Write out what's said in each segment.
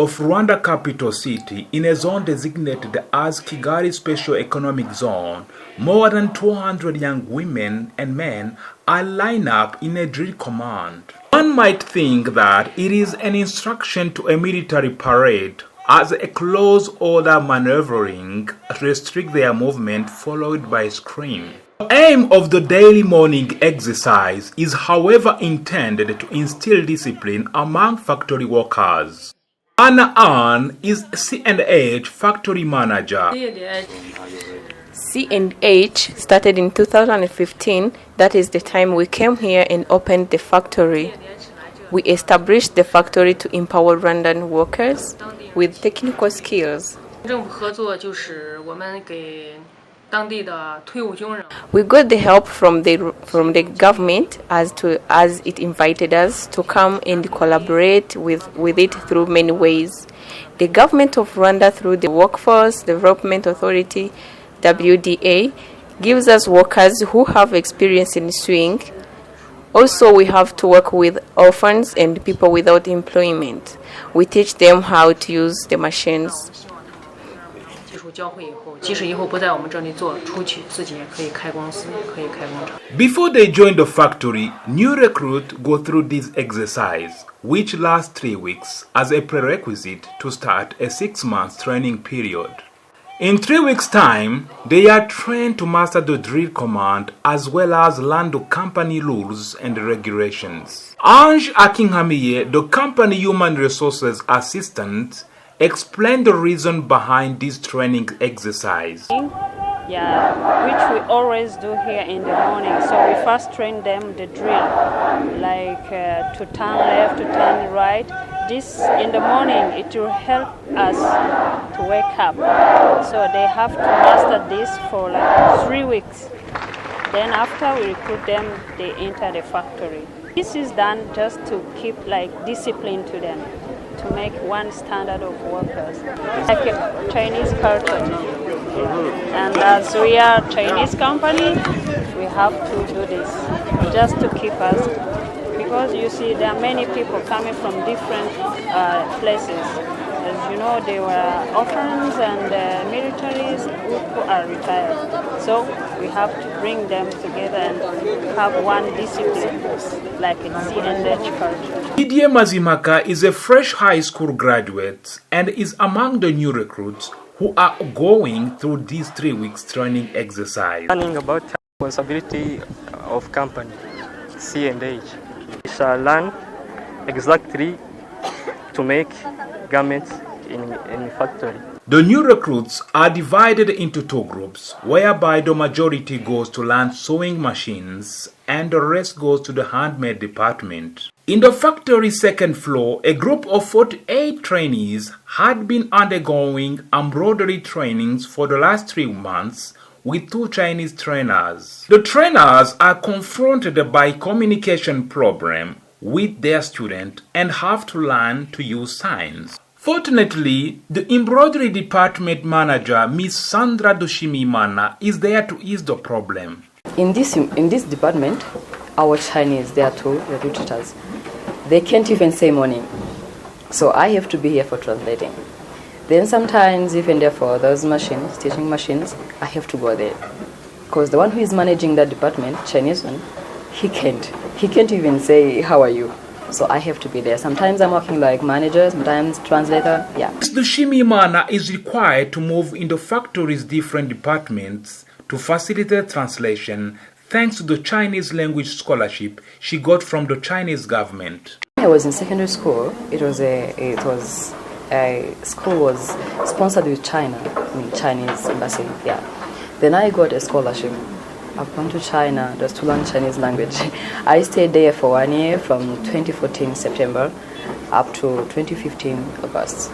of Rwanda capital city in a zone designated as Kigali Special Economic Zone, more than 200 young women and men are lined up in a drill command. One might think that it is an instruction to a military parade, as a close order maneuvering restrict their movement followed by a scream. The aim of the daily morning exercise is however intended to instill discipline among factory workers. Anna is C&H factory manager. C&H started in 2015. That is the time we came here and opened the factory. We established the factory to empower Rwandan workers with technical skills. We got the help from the government as it invited us to come and collaborate with it through many ways. The government of Rwanda, through the Workforce Development Authority, WDA, gives us workers who have experience in sewing. Also, we have to work with orphans and people without employment. We teach them how to use the machines. Before they join the factory, new recruits go through this exercise, which lasts 3 weeks, as a prerequisite to start a 6-month training period. In 3 weeks' time, they are trained to master the drill command as well as learn the company rules and regulations. Ange Akinghamiye, the company human resources assistant, explained the reason behind this training exercise. Which we always do here in the morning. So we first train them the drill, like to turn left, to turn right. This in the morning, it will help us to wake up. So they have to master this for like 3 weeks. Then after we recruit them, they enter the factory. This is done just to keep like discipline to them, to make one standard of workers, like a Chinese culture. And as we are a Chinese company, we have to do this just to keep us, because you see there are many people coming from different places. As you know, they were orphans and militaries who are retired. So we have to bring them together and have one discipline, like in C&H culture. Didier Mazimaka is a fresh high school graduate and is among the new recruits who are going through this 3 weeks training exercise. Learning about responsibility of company, C&H. We shall learn exactly to make garments in factory. The new recruits are divided into 2 groups, whereby the majority goes to learn sewing machines and the rest goes to the handmade department. In the factory's second floor, a group of 48 trainees had been undergoing embroidery trainings for the last 3 months with 2 Chinese trainers. The trainers are confronted by communication problem with their student and have to learn to use signs. Fortunately, the embroidery department manager, Miss Sandra Dushimiyimana, is there to ease the problem. In this department, our Chinese, there are two teachers. They can't even say morning, so I have to be here for translating. Then sometimes, even there for those machines, teaching machines, I have to go there, because the one who is managing that department, Chinese one, he can't even say how are you. So I have to be there. Sometimes I'm working like manager, sometimes translator, yeah. Dushimiyimana is required to move in the factory's different departments to facilitate translation thanks to the Chinese language scholarship she got from the Chinese government. I was in secondary school. School was sponsored with China, Chinese embassy, yeah. Then I got a scholarship. I've gone to China just to learn Chinese language. I stayed there for 1 year from 2014 September up to 2015 August.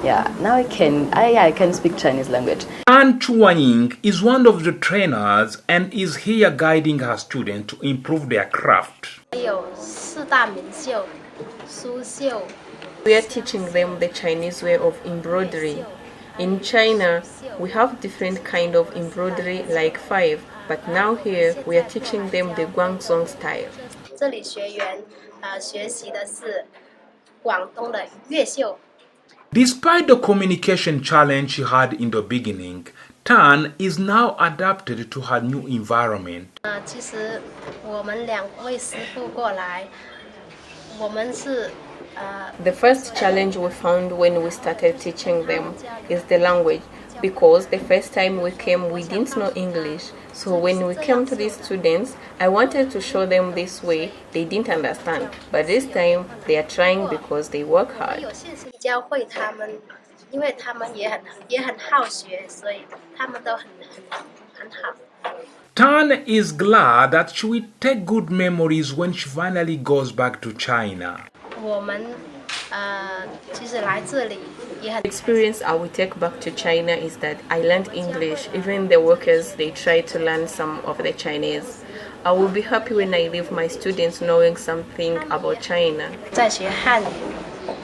Yeah, now I can speak Chinese language. And Chuanying is one of the trainers and is here guiding her students to improve their craft. We are teaching them the Chinese way of embroidery. In China, we have different kind of embroidery like 5, but now here we are teaching them the Guangzhou style. Despite the communication challenge she had in the beginning, Tan is now adapted to her new environment. 其实我们两位师傅过来，我们是 The first challenge we found when we started teaching them is the language, because the first time we came we didn't know English. So when we came to these students, I wanted to show them this way, they didn't understand. But this time they are trying because they work hard. 有信心教会他们，因为他们也很好学，所以他们都很好。 Tan is glad that she will take good memories when she finally goes back to China. 我们其实来这里也很 The experience I will take back to China is that I learned English. Even the workers, they try to learn some of the Chinese. I will be happy when I leave my students knowing something about China. 在学汉语，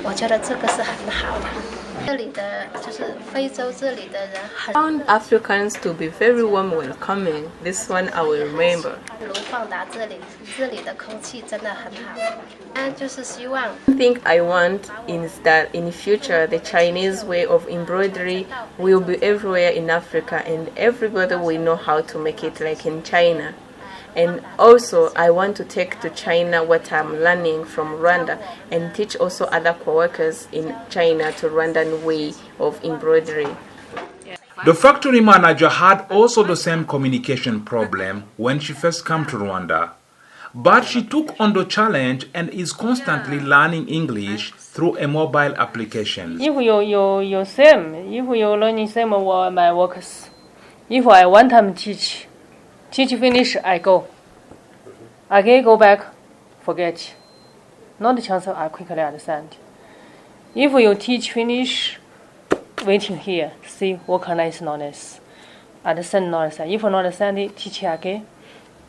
我觉得这个是很好的。这里的就是非洲这里的人很 Found Africans to be very warm welcoming. This one I will remember. 卢放达这里的空气真的很好。就是希望 One thing I want is that in future the Chinese way of embroidery will be everywhere in Africa and everybody will know how to make it like in China. And also I want to take to China what I'm learning from Rwanda and teach also other co-workers in China to Rwandan way of embroidery. The factory manager had also the same communication problem when she first came to Rwanda. But she took on the challenge and is constantly learning English through a mobile application. If you same, if you learning same my workers, if I one time teach finish, I go. Again go back, forget. Not the chance I quickly understand. If you teach finish, waiting here, see what kind of knowledge. Understand not understand. If not understand, teach again.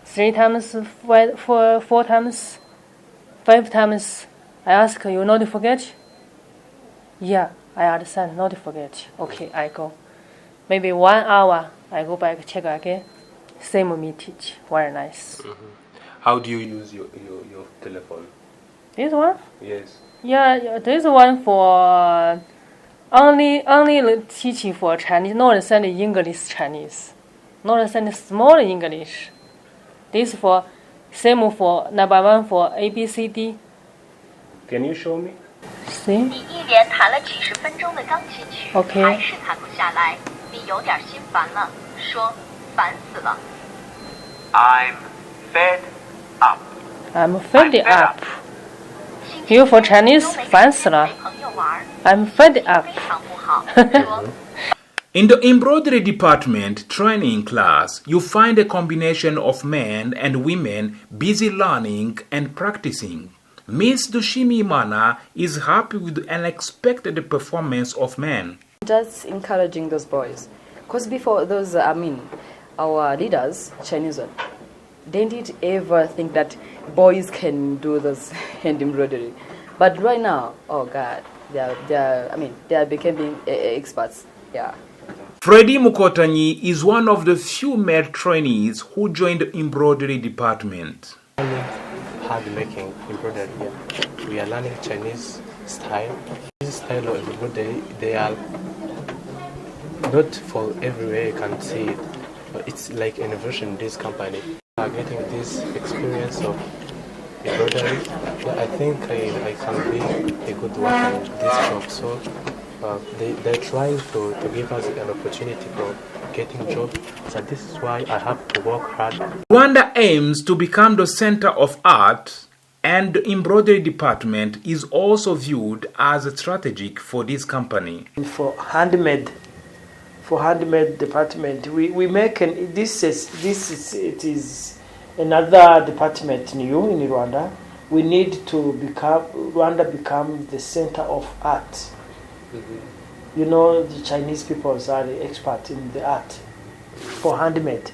3 times, 4 times, 5 times. I ask you not to forget. Yeah, I understand. Not to forget. Okay, I go. Maybe 1 hour. I go back check again. Same me teach. Very nice. How do you use your telephone? This one? Yes. Yeah, this one for only teaching for Chinese. Not understand English Chinese. Not understand small English. This for same for number 1 for A B C D. Can you show me? See? 你一连弹了几十分钟的钢琴曲， Okay. 还是弹不下来，你有点心烦了，说烦死了。I'm fed up. I'm fed up. You for Chinese 烦死了。I'm fed up. 非常不好，说。 In the embroidery department training class, you find a combination of men and women busy learning and practicing. Miss Dushimiyimana is happy with the unexpected performance of men. Just encouraging those boys. Because before those, our leaders, Chinese one, they didn't ever think that boys can do this hand embroidery. But right now, oh God, they are becoming experts. Yeah. Freddie Mukotanyi is one of the few male trainees who joined the embroidery department. Hard making embroidery. Yeah. We are learning Chinese style. This style of embroidery, they are not for everywhere you can see it. But it's like innovation in this company. We are getting this experience of embroidery. I think I can be a good worker in this job. So they're trying to give us an opportunity for getting a job. So this is why I have to work hard. Rwanda aims to become the center of art, and the embroidery department is also viewed as strategic for this company. For handmade department, we make it is another department new in Rwanda. We need to Rwanda become the center of art. You know, the Chinese people are the expert in the art for handmade.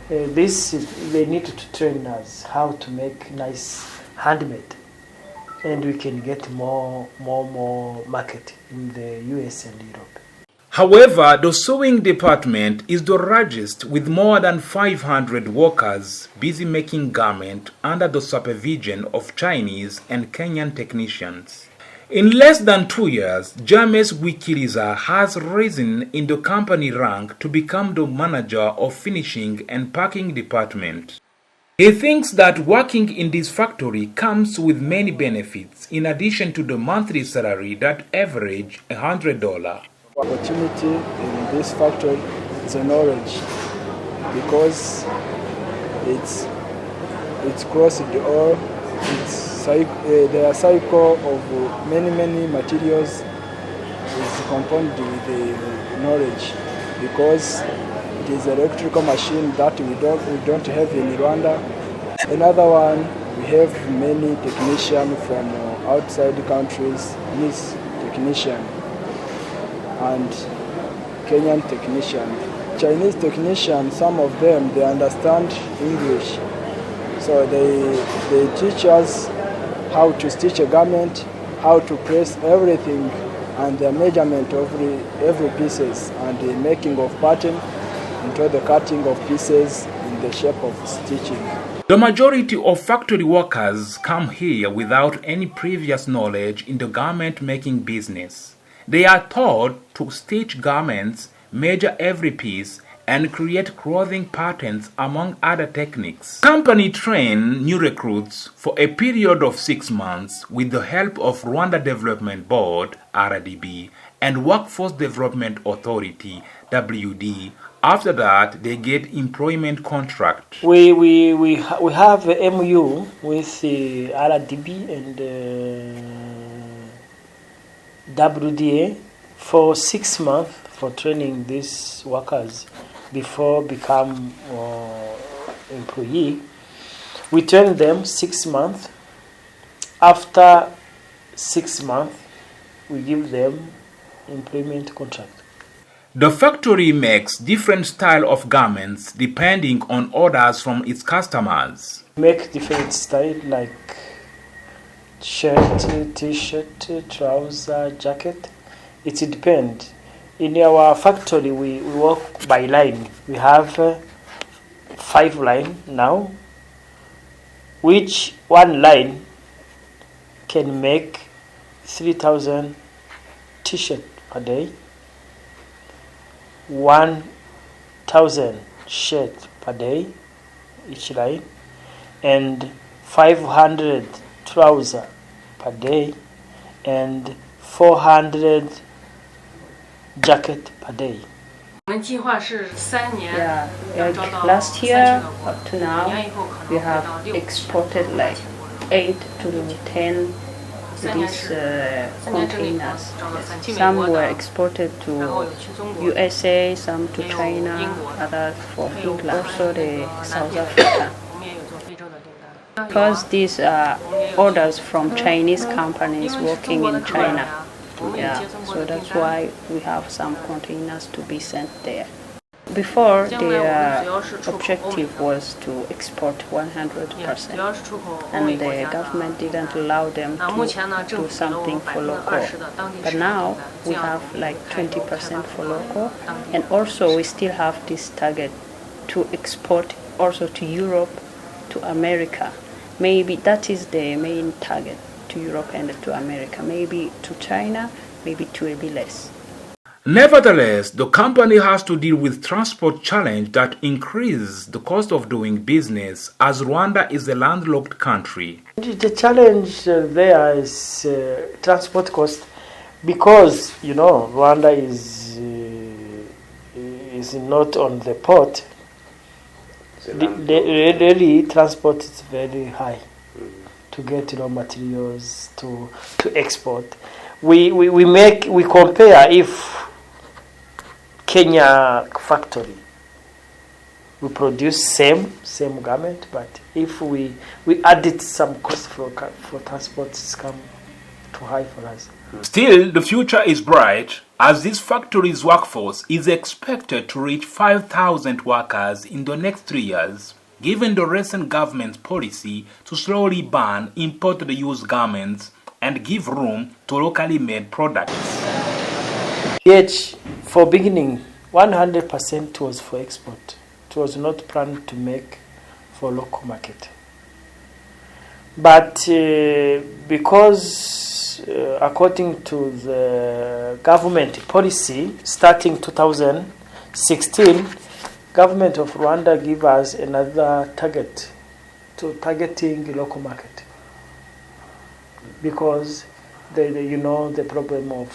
They need to train us how to make nice handmade, and we can get more market in the US and Europe. However, the sewing department is the largest, with more than 500 workers busy making garments under the supervision of Chinese and Kenyan technicians. In less than 2 years, James Wikiriza has risen in the company rank to become the manager of finishing and packing department. He thinks that working in this factory comes with many benefits in addition to the monthly salary that average $100. Opportunity in this factory is a knowledge because it's crossed all. The cycle of many materials is compounded with the knowledge because it is an electrical machine that we don't have in Rwanda. Another one, we have many technicians from outside countries, Miss technician and Kenyan technician. Chinese technicians, some of them, they understand English. So they teach us how to stitch a garment, how to press everything, and the measurement of every pieces, and the making of pattern into the cutting of pieces in the shape of stitching. The majority of factory workers come here without any previous knowledge in the garment making business. They are taught to stitch garments, measure every piece, and create clothing patterns among other techniques. Company train new recruits for a period of 6 months with the help of Rwanda Development Board (RDB) and Workforce Development Authority (WD). After that, they get employment contract. We have a MU with the RDB and WDA for 6 months for training these workers before become employee. We train them 6 months. After 6 months, we give them employment contract. The factory makes different style of garments depending on orders from its customers. Make different style like shirt, t-shirt, trouser, jacket. It depends. In our factory, we work by line. We have 5 lines now, which one line can make 3,000 t-shirts a day, 1,000 shirts per day, each line, and 500 trousers per day, and 400 jacket per day. Yeah, like last year up to now, we have exported like 8 to 10 these containers. Some were exported to USA, some to China, others for England, also the South Africa. Because these are orders from Chinese companies working in China. Yeah, so that's why we have some containers to be sent there. Before, their objective was to export 100%, and the government didn't allow them to do something for local. But now we have like 20% for local, and also we still have this target to export also to Europe, to America. Maybe that is the main target, to Europe and to America, maybe to China, maybe to a bit less. Nevertheless, the company has to deal with transport challenge that increase the cost of doing business as Rwanda is a landlocked country. The challenge there is transport cost because, you know, Rwanda is not on the port. Really, transport is very high to get raw materials to export. We compare if Kenya factory we produce same garment, but if we added some cost for transport, it's come too high for us. Still, the future is bright as this factory's workforce is expected to reach 5,000 workers in the next 3 years, given the recent government's policy to slowly ban imported used garments and give room to locally made products. Yet, for beginning, 100% was for export. It was not planned to make for local market. But because according to the government policy, starting 2016, government of Rwanda give us another target to targeting the local market, because the problem of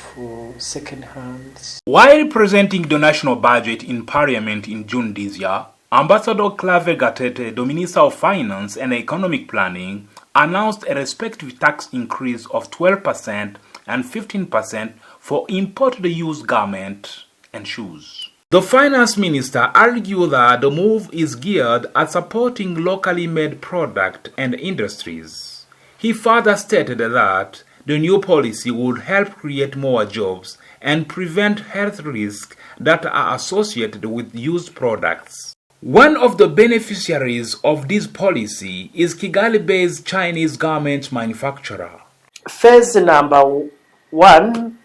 second hands. While presenting the national budget in Parliament in June this year, Ambassador Clave Gatete, the Minister of Finance and Economic Planning, announced a respective tax increase of 12% and 15% for imported used garments and shoes. The Finance Minister argued that the move is geared at supporting locally made products and industries. He further stated that the new policy would help create more jobs and prevent health risks that are associated with used products. One of the beneficiaries of this policy is Kigali-based Chinese garment manufacturer. Phase number 1,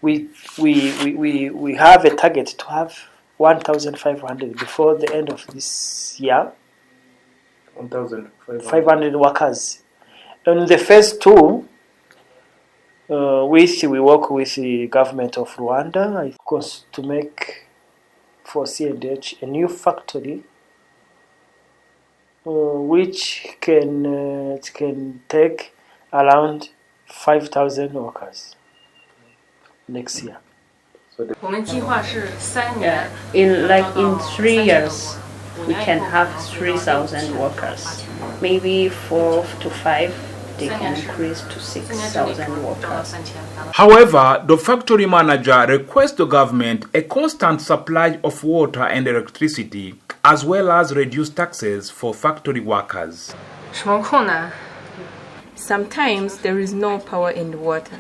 we have a target to have 1,500 before the end of this year. 1,500 workers. In the phase 2, we work with the government of Rwanda, of course, to make for C&H a new factory which can take around 5,000 workers next year. In 3 years, we can have 3,000 workers. Maybe 4 to 5, they can increase to 6,000 workers. However, the factory manager requests the government a constant supply of water and electricity, as well as reduced taxes for factory workers. Sometimes there is no power in the water.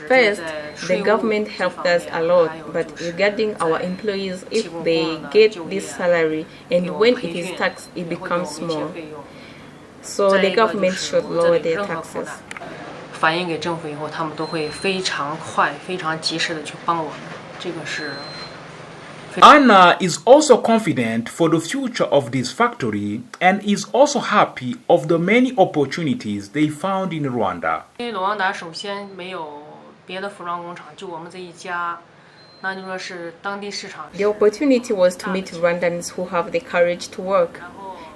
First, the government helped us a lot, but regarding our employees, if they get this salary and when it is taxed, it becomes small. So the government should lower their taxes. Anna is also confident for the future of this factory and is also happy of the many opportunities they found in Rwanda. The opportunity was to meet Rwandans who have the courage to work.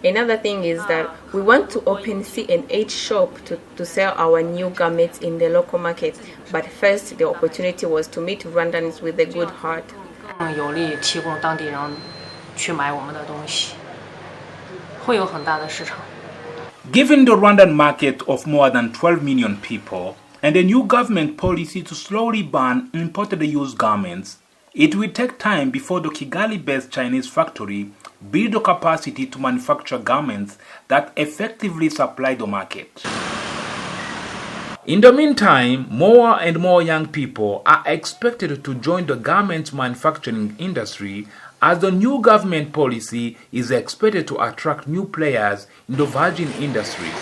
Another thing is that we want to open C&H shop to sell our new garments in the local market. But first, the opportunity was to meet Rwandans with a good heart. Given the Rwandan market of more than 12 million people and a new government policy to slowly ban imported used garments, it will take time before the Kigali-based Chinese factory build the capacity to manufacture garments that effectively supply the market. In the meantime, more and more young people are expected to join the garment manufacturing industry as the new government policy is expected to attract new players in the virgin industry.